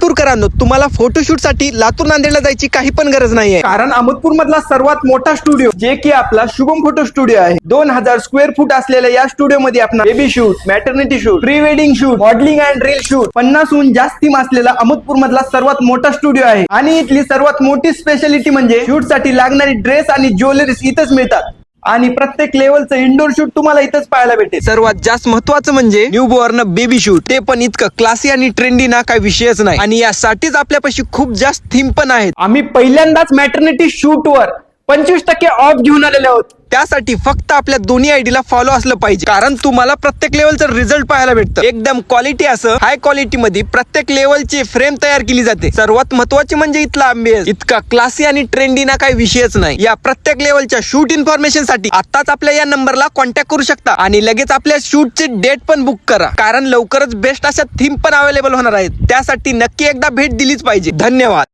अहमदपूरकरांनो, तुम्हाला फोटोशूट साठी लातूर नांदेडला जायची काही पण गरज नाहीये, कारण अहमदपूर मधला सर्वात मोठा स्टुडिओ जे की आपला शुभम फोटो स्टुडिओ आहे. 2000 स्क्वेअर फूट असलेल्या या स्टुडिओ मध्ये आपण baby shoot, maternity shoot, pre wedding shoot, modelling and reel shoot 50हून जास्त थीम असलेला अहमदपूर मधला सर्वात मोठा स्टुडिओ आहे. आणि इथली सर्वात मोठी स्पेशालिटी म्हणजे शूट साठी लागणारी ड्रेस आणि ज्वेलरीज इथंच मिळतात. आणि प्रत्येक लेवलचं इंडोर शूट तुम्हाला इथंच पाहायला भेटेल. सर्वात जास्त महत्वाचं म्हणजे न्यू बॉर्न बेबी शूट, ते पण इतकं क्लासी आणि ट्रेंडी ना काही विषयच नाही. आणि यासाठीच आपल्यापाशी खूप जास्त थीम पण आहेत. आम्ही पहिल्यांदाच मॅटर्निटी शूट वर 25% ऑफ घेऊन आलेले आहोत. त्यासाठी फक्त आपल्या दोन्ही आयडीला फॉलो असलं पाहिजे, कारण तुम्हाला प्रत्येक लेवलचं रिझल्ट पाहायला भेटतं. एकदम क्वालिटी असं हाय क्वालिटी मध्ये प्रत्येक लेवलची फ्रेम तयार केली जाते. सर्वात महत्वाचे म्हणजे इथला अँबियन्स इतका क्लासी आणि ट्रेंडी ना काही विषयच नाही. या प्रत्येक लेवलच्या शूट इन्फॉर्मेशन साठी आताच आपल्या या नंबरला कॉन्टॅक्ट करू शकता आणि लगेच आपल्या शूटची डेट पण बुक करा, कारण लवकरच बेस्ट अशा थीम पण अवेलेबल होणार आहेत. त्यासाठी नक्की एकदा भेट दिलीच पाहिजे. धन्यवाद.